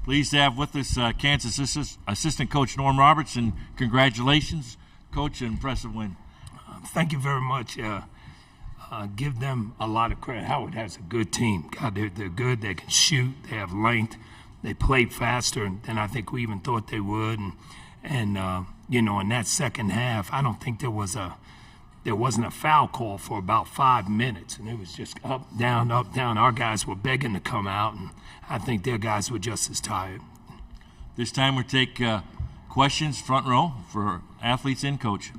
Pleased to have with us Kansas assistant coach Norm Robertson. Congratulations, Coach, an impressive win. Thank you very much. Give them a lot of credit. Howard has a good team. God, they're good. They can shoot. They have length. They played faster than I think we even thought they would. And in that second half, I don't think there wasn't a foul call for about 5 minutes, and it was just up, down, up, down. Our guys were begging to come out, and I think their guys were just as tired. This time we'll take questions front row for athletes and coach.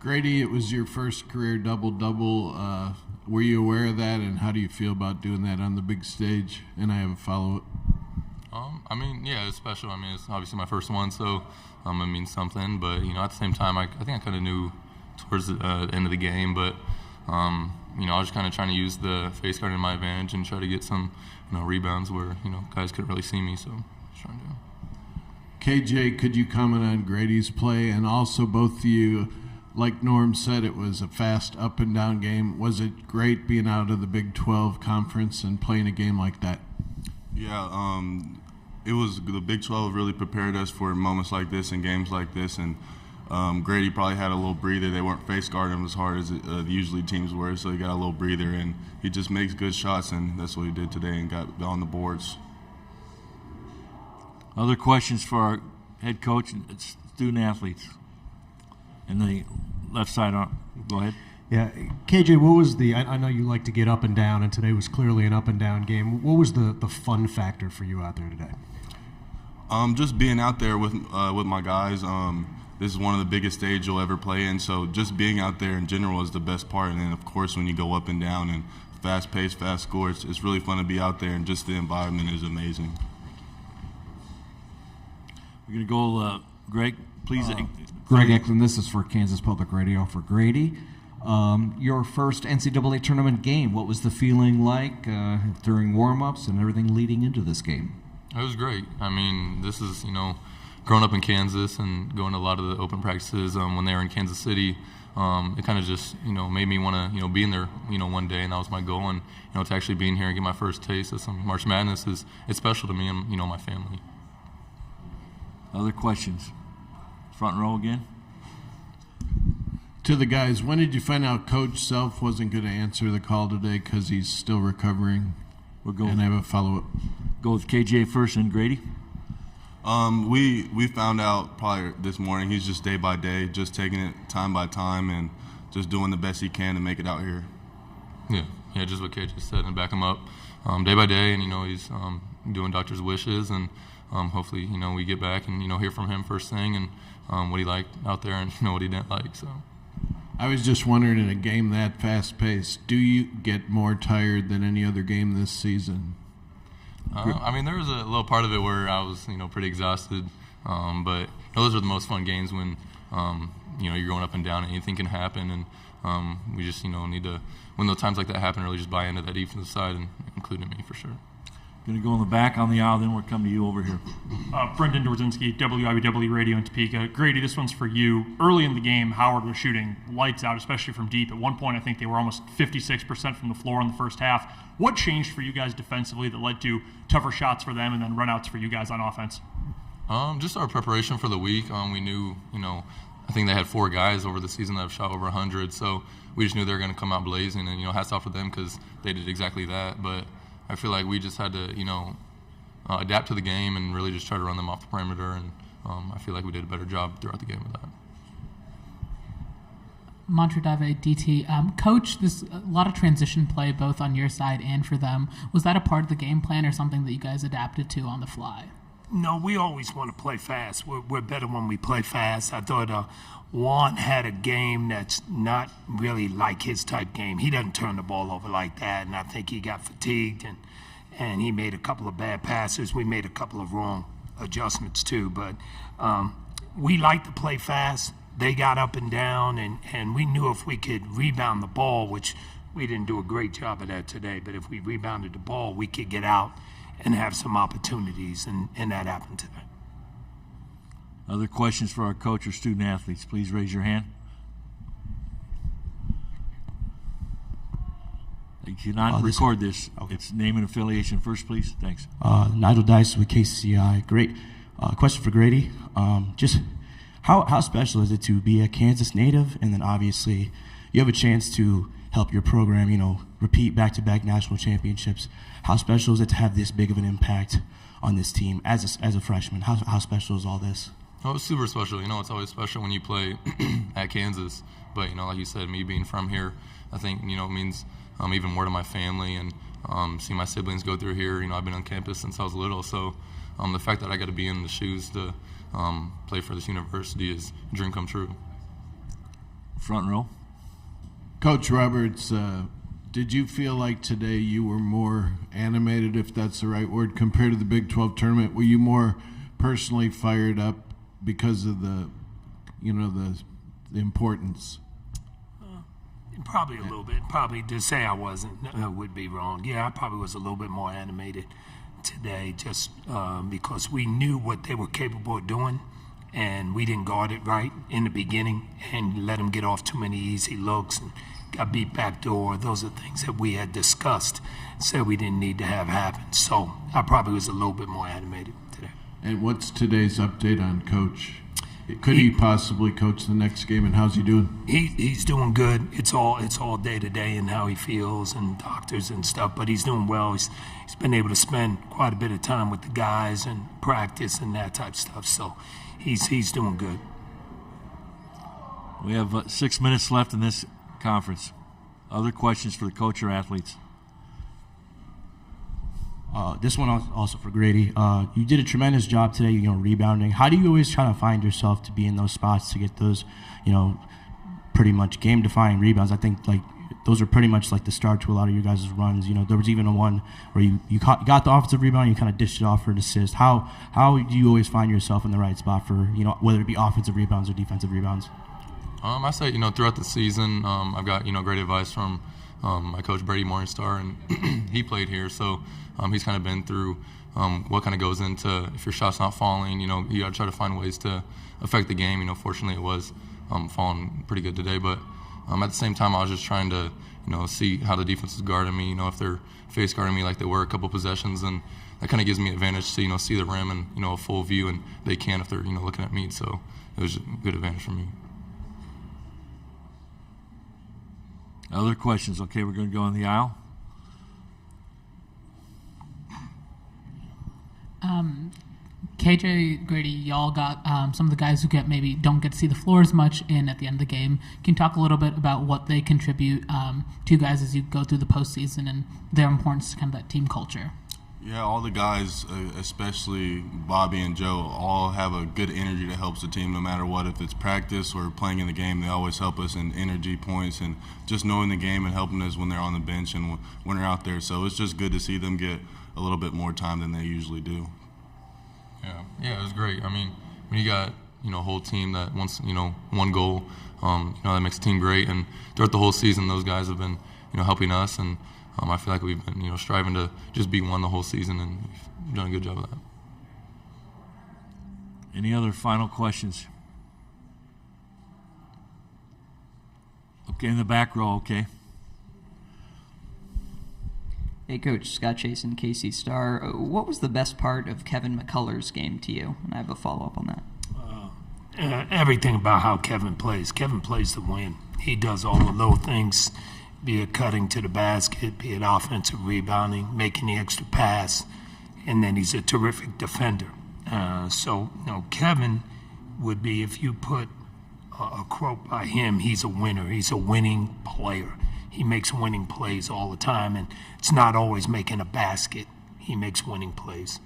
Gradey, it was your first career double-double. Were you aware of that, and how do you feel about doing that on the big stage? And I have a follow-up. Yeah, it's special. It's obviously my first one, so it means something. But, at the same time, I think I kind of knew towards the end of the game. But, I was just kind of trying to use the face guard in my advantage and try to get some, rebounds where, guys couldn't really see me. So, just trying to. KJ, could you comment on Gradey's play? And also, both of you, like Norm said, it was a fast up and down game. Was it great being out of the Big 12 conference and playing a game like that? Yeah, it was the Big 12 really prepared us for moments like this and games like this. And Gradey probably had a little breather. They weren't face guarding him as hard as usually teams were, so he got a little breather. And he just makes good shots, and that's what he did today and got on the boards. Other questions for our head coach and student athletes? And the left side on. Go ahead. Yeah, KJ, what was I know you like to get up and down, and today was clearly an up and down game. What was the fun factor for you out there today? Just being out there with my guys. This is one of the biggest stages you'll ever play in, so just being out there in general is the best part. And then, of course, when you go up and down and fast pace, fast scores, it's really fun to be out there, and just the environment is amazing. We're going to go, Greg, please. Greg Eklund, this is for Kansas Public Radio for Gradey. Your first NCAA tournament game, what was the feeling like during warm-ups and everything leading into this game? It was great. This is, growing up in Kansas and going to a lot of the open practices when they were in Kansas City, it kind of just, made me want to, be in there, one day, and that was my goal. And, to actually be in here and get my first taste of some March Madness it's special to me and, my family. Other questions? Front row again. To the guys, when did you find out Coach Self wasn't going to answer the call today because he's still recovering? We'll go. And I have a follow-up. Go with KJ first and Gradey. We found out probably this morning. He's just day by day, just taking it time by time and just doing the best he can to make it out here. Yeah, just what KJ said, and back him up day by day. And he's doing doctor's wishes, and hopefully we get back and hear from him first thing and what he liked out there and what he didn't like. So. I was just wondering, in a game that fast-paced, do you get more tired than any other game this season? There was a little part of it where I was, pretty exhausted. But those are the most fun games when, you're going up and down and anything can happen. And we just, need to, when those times like that happen, really just buy into that defensive side, and including me for sure. Going to go in the back on the aisle, then we'll come to you over here. Brendan Dorzinski, WIBW Radio in Topeka. Gradey, this one's for you. Early in the game, Howard was shooting lights out, especially from deep. At one point, I think they were almost 56% from the floor in the first half. What changed for you guys defensively that led to tougher shots for them and then runouts for you guys on offense? Just our preparation for the week. We knew, I think they had 4 guys over the season that have shot over 100, so we just knew they were going to come out blazing, and, hats off to them because they did exactly that. But I feel like we just had to, adapt to the game and really just try to run them off the perimeter, and I feel like we did a better job throughout the game with that. Montredave, DT. Coach, there's a lot of transition play both on your side and for them. Was that a part of the game plan or something that you guys adapted to on the fly? No, we always want to play fast. We're better when we play fast. I thought Juan had a game that's not really like his type game. He doesn't turn the ball over like that, and I think he got fatigued, and he made a couple of bad passes. We made a couple of wrong adjustments too, but we like to play fast. They got up and down, and we knew if we could rebound the ball, which we didn't do a great job of that today, but if we rebounded the ball, we could get out and have some opportunities, and that happened today. Other questions for our coach or student athletes? Please raise your hand. cannot record this. Okay. It's name and affiliation first, please. Thanks. Nigel Dice with KCCI. Great. Question for Grady. Just how special is it to be a Kansas native, and then obviously you have a chance to help your program, repeat back-to-back national championships. How special is it to have this big of an impact on this team as a freshman? How special is all this? Oh, it's super special. It's always special when you play at Kansas. But, like you said, me being from here, I think, means even more to my family and seeing my siblings go through here. I've been on campus since I was little. So the fact that I got to be in the shoes to play for this university is a dream come true. Front row. Coach Roberts, did you feel like today you were more animated, if that's the right word, compared to the Big 12 tournament? Were you more personally fired up because of the importance? Probably a little bit. Probably to say I wasn't would be wrong. Yeah, I probably was a little bit more animated today just because we knew what they were capable of doing, and we didn't guard it right in the beginning and let them get off too many easy looks and got beat back door. Those are things that we had discussed, said we didn't need to have happen. So I probably was a little bit more animated today. And what's today's update on Coach? Could he possibly coach the next game, and how's he doing? He's doing good. It's all day to day and how he feels and doctors and stuff. But he's doing well. He's been able to spend quite a bit of time with the guys and practice and that type of stuff. So he's doing good. We have 6 minutes left in this conference. Other questions for the coach or athletes? This one also for Grady. You did a tremendous job today, rebounding. How do you always try to find yourself to be in those spots to get those, pretty much game-defining rebounds? I think those are pretty much like the start to a lot of your guys' runs. There was even one where you got the offensive rebound, you kind of dished it off for an assist. How do you always find yourself in the right spot for whether it be offensive rebounds or defensive rebounds? I say throughout the season, I've got great advice from my coach Brady Morningstar, and he played here, so he's kind of been through what kind of goes into if your shot's not falling. You got to try to find ways to affect the game. Fortunately it was falling pretty good today, but at the same time I was just trying to see how the defense is guarding me. If they're face guarding me like they were a couple possessions, and that kind of gives me advantage to see the rim and a full view, and they can if they're looking at me. So it was a good advantage for me. Other questions? Okay, we're going to go on the aisle. KJ, Grady, y'all got some of the guys who don't get to see the floor as much in at the end of the game. Can you talk a little bit about what they contribute to you guys as you go through the postseason and their importance to kind of that team culture? Yeah, all the guys, especially Bobby and Joe, all have a good energy that helps the team no matter what. If it's practice or playing in the game, they always help us in energy points and just knowing the game and helping us when they're on the bench and when they're out there. So it's just good to see them get a little bit more time than they usually do. Yeah, it was great. I mean, when you got a whole team that wants one goal, that makes the team great. And throughout the whole season, those guys have been helping us, and I feel like we've been striving to just be one the whole season, and we've done a good job of that. Any other final questions? Okay, in the back row. Okay. Hey, Coach. Scott Chasen, KC Star. What was the best part of Kevin McCullough's game to you? And I have a follow-up on that. Everything about how Kevin plays. Kevin plays to win. He does all the little things, be it cutting to the basket, be it offensive rebounding, making the extra pass, and then he's a terrific defender. So Kevin would be, if you put a quote by him, he's a winner. He's a winning player. He makes winning plays all the time, and it's not always making a basket. He makes winning plays.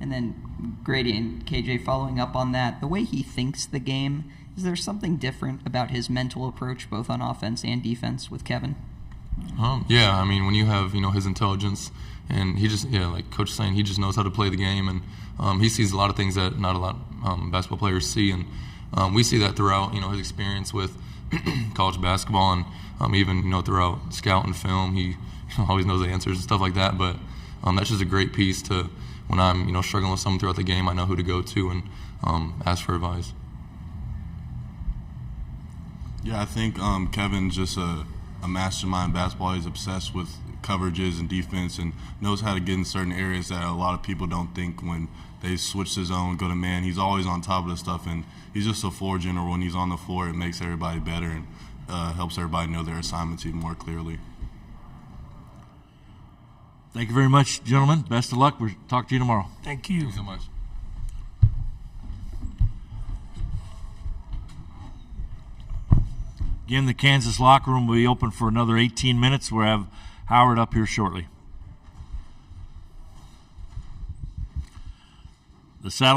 And then Grady and KJ, following up on that, the way he thinks the game, is there something different about his mental approach, both on offense and defense, with Kevin? Yeah, I mean, when you have his intelligence, and he just like Coach was saying, he just knows how to play the game, and he sees a lot of things that not a lot basketball players see, and we see that throughout his experience with college basketball, and even throughout scout and film, he always knows the answers and stuff like that. But that's just a great piece to when I'm struggling with something throughout the game, I know who to go to and ask for advice. Yeah, I think Kevin's just a a mastermind basketball. He's obsessed with coverages and defense and knows how to get in certain areas that a lot of people don't think when they switch to zone, go to man. He's always on top of the stuff, and he's just a floor general. When he's on the floor, it makes everybody better and helps everybody know their assignments even more clearly. Thank you very much, gentlemen. Best of luck. We'll talk to you tomorrow. Thank you. Thank you so much. Again, the Kansas locker room will be open for another 18 minutes. We'll have Howard up here shortly. The satellite